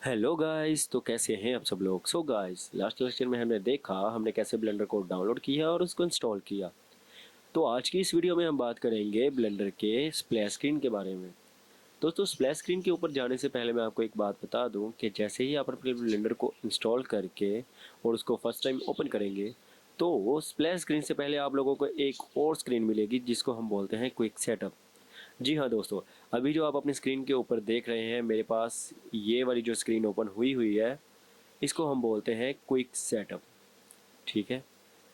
Hello guys, तो कैसे हैं आप सब लोग। सो गाइस, लास्ट लेक्चर में हमने देखा हमने कैसे ब्लेंडर को डाउनलोड किया और उसको इंस्टॉल किया। तो आज की इस वीडियो में हम बात करेंगे ब्लेंडर के स्प्लैश स्क्रीन के बारे में। दोस्तों, स्प्लैश स्क्रीन के ऊपर जाने से पहले मैं आपको एक बात बता दूं कि जैसे ही आप अपने ब्लेंडर को इंस्टॉल करके और उसको फर्स्ट टाइम ओपन करेंगे तो स्प्लैश स्क्रीन से पहले आप लोगों को एक और स्क्रीन मिलेगी जिसको हम बोलते हैं क्विक सेटअप। जी हाँ दोस्तों, अभी जो आप अपनी स्क्रीन के ऊपर देख रहे हैं मेरे पास ये वाली जो स्क्रीन ओपन हुई हुई है इसको हम बोलते हैं क्विक सेटअप। ठीक है,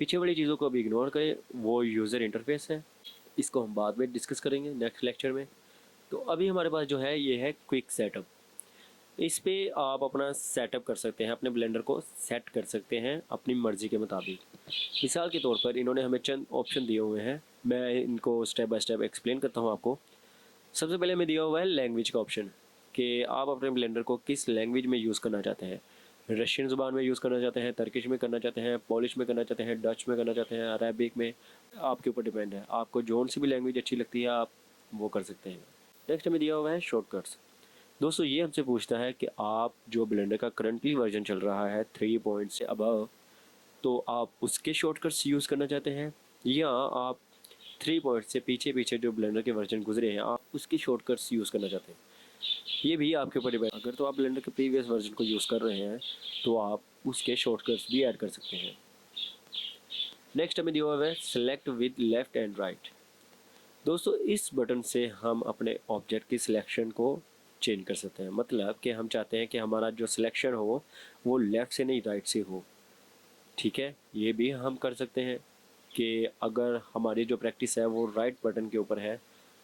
पीछे वाली चीज़ों को अभी इग्नोर करें, वो यूज़र इंटरफेस है, इसको हम बाद में डिस्कस करेंगे नेक्स्ट लेक्चर में। तो अभी हमारे पास जो है ये है क्विक सेटअप। इस पे आप अपना सेटअप कर सकते हैं, अपने ब्लेंडर को सेट कर सकते हैं अपनी मर्ज़ी के मुताबिक। मिसाल के तौर पर इन्होंने हमें चंद ऑप्शन दिए हुए हैं, मैं इनको स्टेप बाय स्टेप एक्सप्लेन करता हूँ आपको। सबसे पहले हमें दिया हुआ है लैंग्वेज का ऑप्शन कि आप अपने ब्लेंडर को किस लैंग्वेज में यूज़ करना चाहते हैं। रशियन ज़ुबान में यूज़ करना चाहते हैं, तर्किश में करना चाहते हैं, पॉलिश में करना चाहते हैं, डच में करना चाहते हैं, अरेबिक में। आपके ऊपर डिपेंड है, आपको जोन सी भी लैंग्वेज अच्छी लगती है आप वो कर सकते हैं। नेक्स्ट हमें दिया हुआ है शॉर्टकट्स। दोस्तों, ये हमसे पूछता है कि आप जो ब्लेंडर का करंटली वर्जन चल रहा है 3 पॉइंट से अबव, तो आप उसके शॉर्टकट्स यूज़ करना चाहते हैं या आप 3 पॉइंट से पीछे पीछे जो ब्लेंडर के वर्जन गुजरे हैं आप उसकी शॉर्टकट्स यूज़ करना चाहते हैं। ये भी आपके ऊपर डिपेंड। अगर तो आप ब्लेंडर के प्रीवियस वर्जन को यूज़ कर रहे हैं तो आप उसके शॉर्टकट्स भी ऐड कर सकते हैं। नेक्स्ट हमें दिया हुआ है select with left and right. दोस्तों, इस बटन से हम अपने ऑब्जेक्ट की सिलेक्शन को चेंज कर सकते हैं। मतलब कि हम चाहते हैं कि हमारा जो सिलेक्शन हो वो लेफ़्ट से नहीं राइट से हो। ठीक है, ये भी हम कर सकते हैं कि अगर हमारी जो प्रैक्टिस है वो राइट बटन के ऊपर है,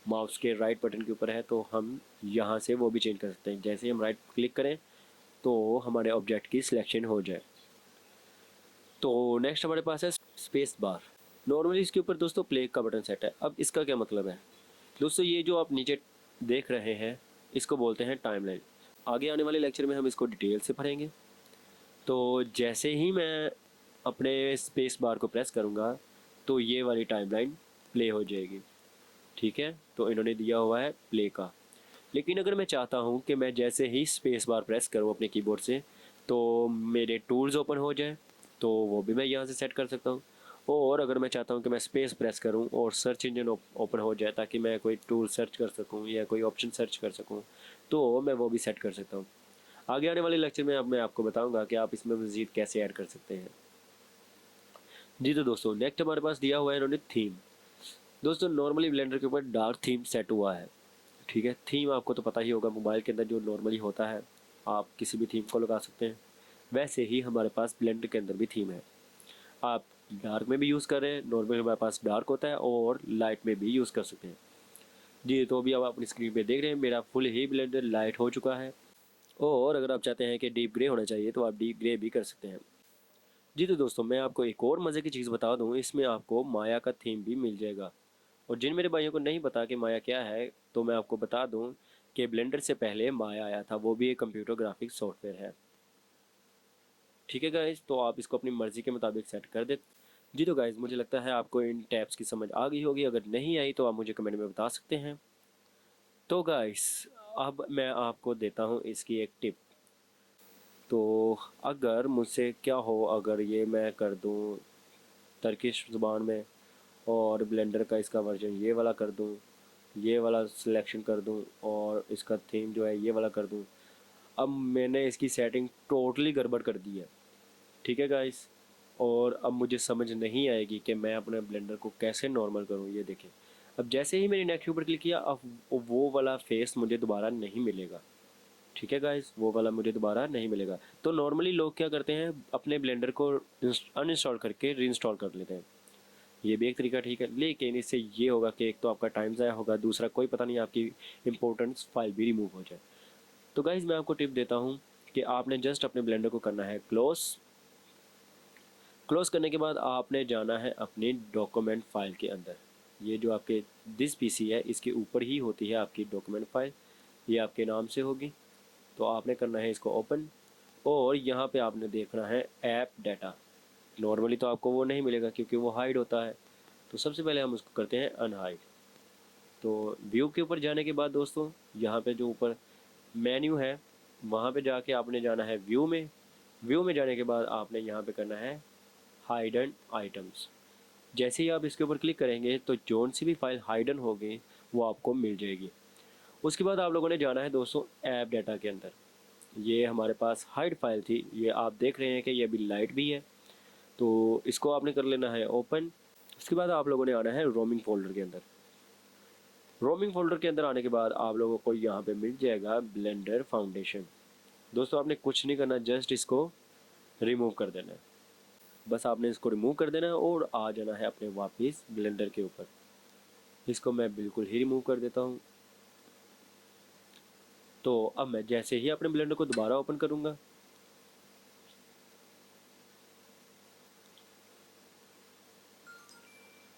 माउस के राइट बटन के ऊपर है, तो हम यहाँ से वो भी चेंज कर सकते हैं। जैसे ही हम राइट क्लिक करें तो हमारे ऑब्जेक्ट की सिलेक्शन हो जाए। तो नेक्स्ट हमारे पास है स्पेस बार। नॉर्मली इसके ऊपर दोस्तों प्ले का बटन सेट है। अब इसका क्या मतलब है दोस्तों, ये जो आप नीचे देख रहे हैं इसको बोलते हैं टाइमलाइन। आगे आने वाले लेक्चर में हम इसको डिटेल से पढ़ेंगे। तो जैसे ही मैं अपने स्पेस बार को प्रेस करूँगा तो ये वाली टाइमलाइन प्ले हो जाएगी। ठीक है, तो इन्होंने दिया हुआ है प्ले का। लेकिन अगर मैं चाहता हूँ कि मैं जैसे ही स्पेस बार प्रेस करूँ अपने कीबोर्ड से तो मेरे टूल्स ओपन हो जाए, तो वो भी मैं यहाँ से सेट कर सकता हूँ। और अगर मैं चाहता हूँ कि मैं स्पेस प्रेस करूँ और सर्च इंजन ओपन हो जाए ताकि मैं कोई टूल सर्च कर सकूँ या कोई ऑप्शन सर्च कर सकूँ, तो मैं वो भी सेट कर सकता हूँ। आगे आने वाले लेक्चर में अब मैं आपको बताऊंगा कि आप इसमें मज़ीद कैसे ऐड कर सकते हैं। जी तो दोस्तों, नेक्स्ट हमारे पास दिया हुआ है इन्होंने थीम। दोस्तों, नॉर्मली ब्लेंडर के ऊपर डार्क थीम सेट हुआ है। ठीक है, थीम आपको तो पता ही होगा, मोबाइल के अंदर जो नॉर्मली होता है आप किसी भी थीम को लगा सकते हैं। वैसे ही हमारे पास ब्लेंडर के अंदर भी थीम है। आप डार्क में भी यूज़ कर रहे हैं, नॉर्मल हमारे पास डार्क होता है और लाइट में भी यूज़ कर सकते हैं। जी, तो अभी आप अपनी स्क्रीन पे देख रहे हैं मेरा फुल ही ब्लेंडर लाइट हो चुका है। और अगर आप चाहते हैं कि डीप ग्रे होना चाहिए तो आप डीप ग्रे भी कर सकते हैं। जी तो दोस्तों, मैं आपको एक और मज़े की चीज़ बता दूं, इसमें आपको माया का थीम भी मिल जाएगा। और जिन मेरे भाइयों को नहीं पता कि माया क्या है तो मैं आपको बता दूं कि ब्लेंडर से पहले माया आया था, वो भी एक कंप्यूटर ग्राफिक्स सॉफ्टवेयर है। ठीक है गाइज, तो आप इसको अपनी मर्ज़ी के मुताबिक सेट कर दे। जी तो गाइज, मुझे लगता है आपको इन टैब्स की समझ आ गई होगी। अगर नहीं आई तो आप मुझे कमेंट में बता सकते हैं। तो गाइज, अब मैं आपको देता हूँ इसकी एक टिप। तो अगर मुझसे क्या हो अगर ये मैं कर दूँ तर्किश ज़ुबान में और ब्लेंडर का इसका वर्जन ये वाला कर दूँ, ये वाला सिलेक्शन कर दूँ और इसका थीम जो है ये वाला कर दूँ। अब मैंने इसकी सेटिंग टोटली गड़बड़ कर दी है। ठीक है गाइस, और अब मुझे समझ नहीं आएगी कि मैं अपने ब्लेंडर को कैसे नॉर्मल करूँ। ये देखें, अब जैसे ही मैंने नेक्स्ट के ऊपर क्लिक किया अब वो वाला फेस मुझे दोबारा नहीं मिलेगा। ठीक है गाइस, वो वाला मुझे दोबारा नहीं मिलेगा। तो नॉर्मली लोग क्या करते हैं, अपने ब्लेंडर को अनइंस्टॉल करके रीइंस्टॉल कर लेते हैं। ये भी एक तरीका ठीक है, लेकिन इससे ये होगा कि एक तो आपका टाइम ज़ाया होगा, दूसरा कोई पता नहीं आपकी इंपॉर्टेंट फाइल भी रिमूव हो जाए। तो गाइज, मैं आपको टिप देता हूँ कि आपने जस्ट अपने ब्लेंडर को करना है क्लोज। क्लोज करने के बाद आपने जाना है अपनी डॉक्यूमेंट फाइल के अंदर। ये जो आपके दिस पीसी है इसके ऊपर ही होती है आपकी डॉक्यूमेंट फाइल, ये आपके नाम से होगी। तो आपने करना है इसको ओपन और यहाँ पे आपने देखना है ऐप डाटा। नॉर्मली तो आपको वो नहीं मिलेगा क्योंकि वो हाइड होता है, तो सबसे पहले हम उसको करते हैं अनहाइड। तो व्यू के ऊपर जाने के बाद दोस्तों, यहाँ पे जो ऊपर मेन्यू है वहाँ पे जाके आपने जाना है व्यू में। व्यू में जाने के बाद आपने यहाँ पे करना है हाइडन आइटम्स। जैसे ही आप इसके ऊपर क्लिक करेंगे तो जौन सी भी फाइल हाइडन होगी वो आपको मिल जाएगी। उसके बाद आप लोगों ने जाना है दोस्तों ऐप डाटा के अंदर। ये हमारे पास हाइड फाइल थी, ये आप देख रहे हैं कि ये अभी लाइट भी है, तो इसको आपने कर लेना है ओपन। उसके बाद आप लोगों ने आना है रोमिंग फोल्डर के अंदर। रोमिंग फोल्डर के अंदर आने के बाद आप लोगों को यहाँ पे मिल जाएगा ब्लेंडर फाउंडेशन। दोस्तों आपने कुछ नहीं करना, जस्ट इसको रिमूव कर देना है। बस आपने इसको रिमूव कर देना है और आ जाना है अपने वापस ब्लेंडर के ऊपर। इसको मैं बिल्कुल ही रिमूव कर देता हूँ। तो अब मैं जैसे ही अपने ब्लेंडर को दोबारा ओपन करूँगा,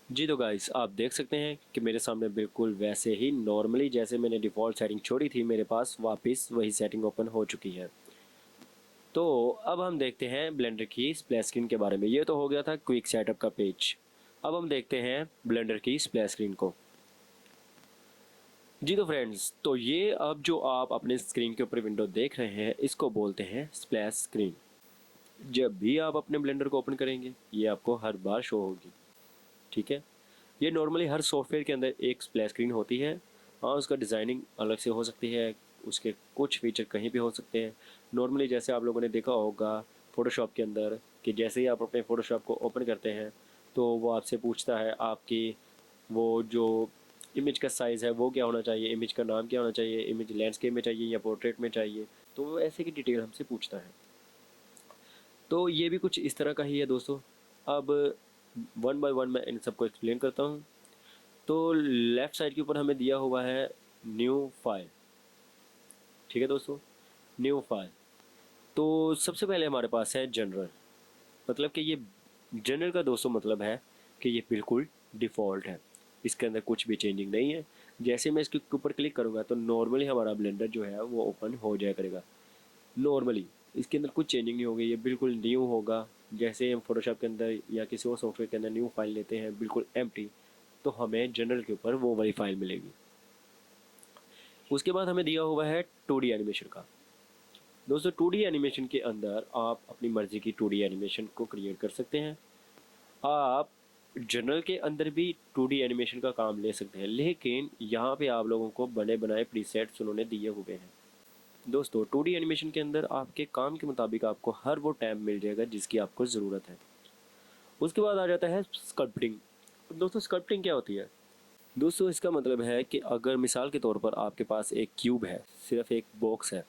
जी तो गाइस आप देख सकते हैं कि मेरे सामने बिल्कुल वैसे ही नॉर्मली जैसे मैंने डिफ़ॉल्ट सेटिंग छोड़ी थी, मेरे पास वापस वही सेटिंग ओपन हो चुकी है। तो अब हम देखते हैं ब्लेंडर की स्प्लैश स्क्रीन के बारे में। ये तो हो गया था क्विक सेटअप का पेज। अब हम देखते हैं ब्लेंडर की स्प्लैश स्क्रीन को। जी तो फ्रेंड्स, तो ये अब जो आप अपने स्क्रीन के ऊपर विंडो देख रहे हैं इसको बोलते हैं स्प्लैश स्क्रीन। जब भी आप अपने ब्लेंडर को ओपन करेंगे ये आपको हर बार शो होगी, ठीक है। ये नॉर्मली हर सॉफ्टवेयर के अंदर एक स्प्लैश स्क्रीन होती है। हाँ, उसका डिज़ाइनिंग अलग से हो सकती है, उसके कुछ फीचर कहीं भी हो सकते हैं। नॉर्मली जैसे आप लोगों ने देखा होगा फ़ोटोशॉप के अंदर कि जैसे ही आप अपने फ़ोटोशॉप को ओपन करते हैं तो वो आपसे पूछता है आपकी वो जो इमेज का साइज़ है वो क्या होना चाहिए, इमेज का नाम क्या होना चाहिए, इमेज लैंडस्केप में चाहिए या पोर्ट्रेट में चाहिए, तो वो ऐसे की डिटेल हमसे पूछता है। तो ये भी कुछ इस तरह का ही है दोस्तों। अब वन बाय वन मैं इन सबको एक्सप्लेन करता हूँ। तो लेफ़्ट साइड के ऊपर हमें दिया हुआ है न्यू फाइल, ठीक है दोस्तों, न्यू फाइल। तो सबसे पहले हमारे पास है जनरल। मतलब कि ये जनरल का दोस्तों मतलब है कि ये बिल्कुल डिफ़ॉल्ट है, इसके अंदर कुछ भी चेंजिंग नहीं है। जैसे मैं इसके ऊपर क्लिक करूँगा तो नॉर्मली हमारा ब्लेंडर जो है वो ओपन हो जाया करेगा नॉर्मली। इसके अंदर कुछ चेंजिंग नहीं होगी, ये बिल्कुल न्यू होगा। जैसे हम फोटोशॉप के अंदर या किसी और सॉफ्टवेयर के अंदर न्यू फाइल लेते हैं बिल्कुल एम्प्टी, तो हमें जनरल के ऊपर वो वाली फाइल मिलेगी। उसके बाद हमें दिया हुआ है 2D एनिमेशन का। दोस्तों 2D एनिमेशन के अंदर आप अपनी मर्ज़ी की 2D एनिमेशन को क्रिएट कर सकते हैं। आप जनरल के अंदर भी 2D एनिमेशन का काम ले सकते हैं, लेकिन यहाँ पे आप लोगों को बने बनाए प्रीसेट्स उन्होंने दिए हुए हैं। दोस्तों 2D एनिमेशन के अंदर आपके काम के मुताबिक आपको हर वो टैब मिल जाएगा जिसकी आपको ज़रूरत है। उसके बाद आ जाता है स्कल्पटिंग। दोस्तों स्कल्पटिंग क्या होती है? दोस्तों इसका मतलब है कि अगर मिसाल के तौर पर आपके पास एक क्यूब है, सिर्फ एक बॉक्स है,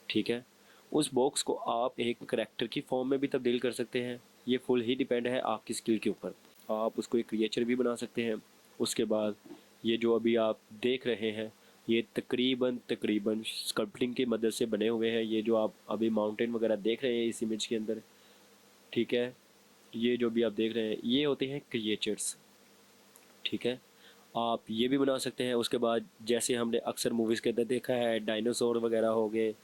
ठीक है, उस बॉक्स को आप एक करैक्टर की फॉर्म में भी तब्दील कर सकते हैं। ये फुल ही डिपेंड है आपकी स्किल के ऊपर। आप उसको एक क्रिएचर भी बना सकते हैं। उसके बाद ये जो अभी आप देख रहे हैं ये तकरीबन तकरीबन स्कल्पटिंग की मदद से बने हुए हैं। ये जो आप अभी माउंटेन वगैरह देख रहे हैं इस इमेज के अंदर, ठीक है, ये जो भी आप देख रहे हैं ये होते हैं क्रिएचर्स, ठीक है। आप ये भी बना सकते हैं। उसके बाद जैसे हमने अक्सर मूवीज़ के अंदर देखा है डायनासोर वगैरह हो गए,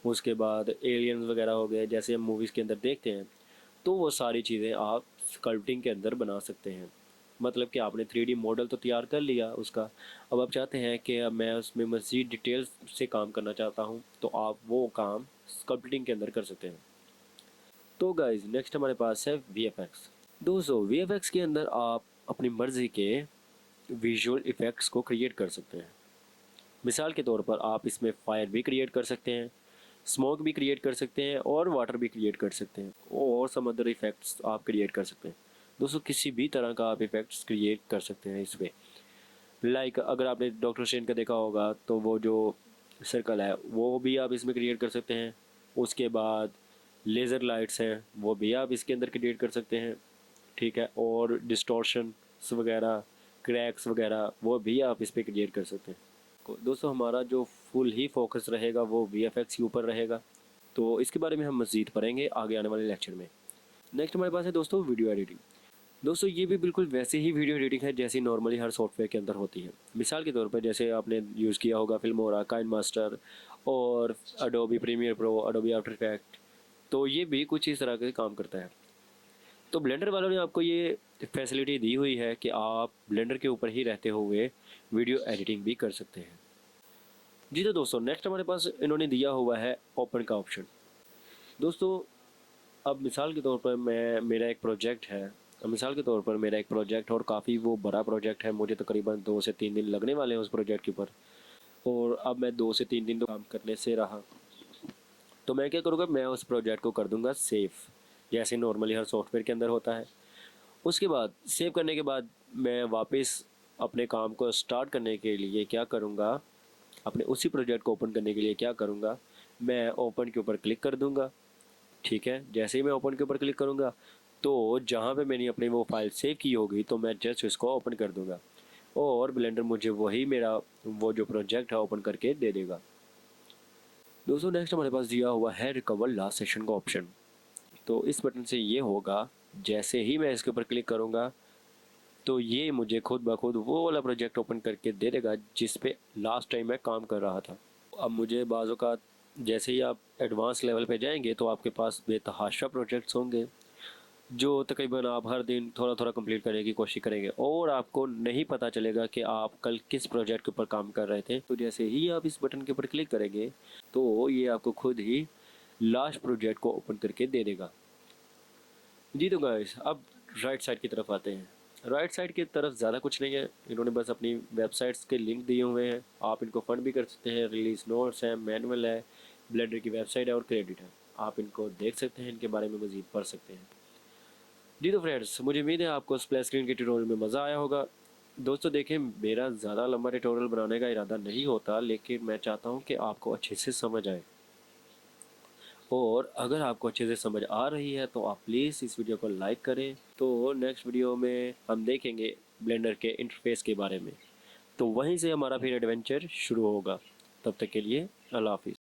उसके बाद एलियंस वगैरह हो गए, जैसे हम मूवीज़ के अंदर देखते हैं, तो वो सारी चीज़ें आप स्कल्पटिंग के अंदर बना सकते हैं। मतलब कि आपने 3D मॉडल तो तैयार कर लिया उसका, अब आप चाहते हैं कि अब मैं उसमें मज़ीद डिटेल्स से काम करना चाहता हूँ, तो आप वो काम स्कल्पटिंग के अंदर कर सकते हैं। तो गाइज़ नेक्स्ट हमारे पास है VFX। दोस्तों VFX के अंदर आप अपनी मर्ज़ी के विजुअल इफ़ेक्ट्स को क्रिएट कर सकते हैं। मिसाल के तौर पर आप इसमें फायर भी क्रिएट कर सकते हैं, स्मोक भी क्रिएट कर सकते हैं और वाटर भी क्रिएट कर सकते हैं और सम अदर इफ़ेक्ट्स आप क्रिएट कर सकते हैं। दोस्तों किसी भी तरह का आप इफ़ेक्ट्स क्रिएट कर सकते हैं इसमें। लाइक अगर आपने डॉक्टर स्ट्रेंज का देखा होगा तो वो जो सर्कल है वो भी आप इसमें क्रिएट कर सकते हैं। उसके बाद लेज़र लाइट्स हैं वो भी आप इसके अंदर क्रिएट कर सकते हैं, ठीक है, और डिस्टॉर्शंस वगैरह, क्रैक्स वगैरह वो भी आप इस पर क्रिएट कर सकते हैं। दोस्तों हमारा जो फुल ही फोकस रहेगा वो VFX के ऊपर रहेगा, तो इसके बारे में हम मज़ीद पढ़ेंगे आगे आने वाले लेक्चर में। नेक्स्ट हमारे पास है दोस्तों वीडियो एडिटिंग। दोस्तों ये भी बिल्कुल वैसे ही वीडियो एडिटिंग है जैसी नॉर्मली हर सॉफ्टवेयर के अंदर होती है। मिसाल के तौर पर जैसे आपने यूज़ किया होगा फिल्मोरा, काइनमास्टर और Adobe Premiere Pro, Adobe After Effect, तो ये भी कुछ इस तरह का काम करता है। तो ब्लेंडर वालों ने आपको ये फैसिलिटी दी हुई है कि आप ब्लेंडर के ऊपर ही रहते हुए वीडियो एडिटिंग भी कर सकते हैं। जी तो दोस्तों नेक्स्ट हमारे पास इन्होंने दिया हुआ है ओपन का ऑप्शन। दोस्तों अब मिसाल के तौर पर मेरा एक प्रोजेक्ट है। और काफ़ी वो बड़ा प्रोजेक्ट है, मुझे तकरीबन 2 से 3 दिन लगने वाले हैं उस प्रोजेक्ट के ऊपर। और अब मैं 2 से 3 दिन तो काम करने से रहा, तो मैं क्या करूँगा, मैं उस प्रोजेक्ट को कर दूँगा सेव, जैसे नॉर्मली हर सॉफ्टवेयर के अंदर होता है। उसके बाद सेव करने के बाद मैं वापस अपने काम को स्टार्ट करने के लिए क्या करूँगा, अपने उसी प्रोजेक्ट को ओपन करने के लिए क्या करूँगा, मैं ओपन के ऊपर क्लिक कर दूँगा। ठीक है, जैसे ही मैं ओपन के ऊपर क्लिक करूँगा तो जहाँ पे मैंने अपनी वो फाइल सेव की होगी तो मैं जस्ट उसको ओपन कर दूँगा और ब्लेंडर मुझे वही मेरा वो जो प्रोजेक्ट है ओपन करके दे देगा। दोस्तों नेक्स्ट हमारे पास दिया हुआ है रिकवर लास्ट सेशन का ऑप्शन। तो इस बटन से ये होगा, जैसे ही मैं इसके ऊपर क्लिक करूँगा तो ये मुझे खुद ब खुद वो वाला प्रोजेक्ट ओपन करके दे देगा जिस पे लास्ट टाइम मैं काम कर रहा था। अब मुझे बाज़ औक़ात जैसे ही आप एडवांस लेवल पे जाएंगे तो आपके पास बेतहाशा प्रोजेक्ट्स होंगे जो तकरीबन आप हर दिन थोड़ा थोड़ा कंप्लीट करने की कोशिश करेंगे और आपको नहीं पता चलेगा कि आप कल किस प्रोजेक्ट के ऊपर काम कर रहे थे। तो जैसे ही आप इस बटन के ऊपर क्लिक करेंगे तो ये आपको खुद ही लास्ट प्रोजेक्ट को ओपन करके दे देगा। जी तो गाइस अब राइट साइड की तरफ आते हैं। राइट साइड की तरफ ज़्यादा कुछ नहीं है, इन्होंने बस अपनी वेबसाइट्स के लिंक दिए हुए हैं, आप इनको फंड भी कर सकते हैं। रिलीज नोट्स है, मैनुअल है, ब्लेंडर की वेबसाइट है और क्रेडिट है, आप इनको देख सकते हैं, इनके बारे में मज़ीद पढ़ सकते हैं। जी तो फ्रेंड्स मुझे उम्मीद है आपको स्प्लैश स्क्रीन के ट्यूटोरियल में मज़ा आया होगा। दोस्तों देखें, मेरा ज़्यादा लंबा ट्यूटोरियल बनाने का इरादा नहीं होता, लेकिन मैं चाहता हूँ कि आपको अच्छे से समझ आए। और अगर आपको अच्छे से समझ आ रही है तो आप प्लीज़ इस वीडियो को लाइक करें। तो नेक्स्ट वीडियो में हम देखेंगे ब्लेंडर के इंटरफेस के बारे में, तो वहीं से हमारा फिर एडवेंचर शुरू होगा। तब तक के लिए अल्लाह हाफिज़।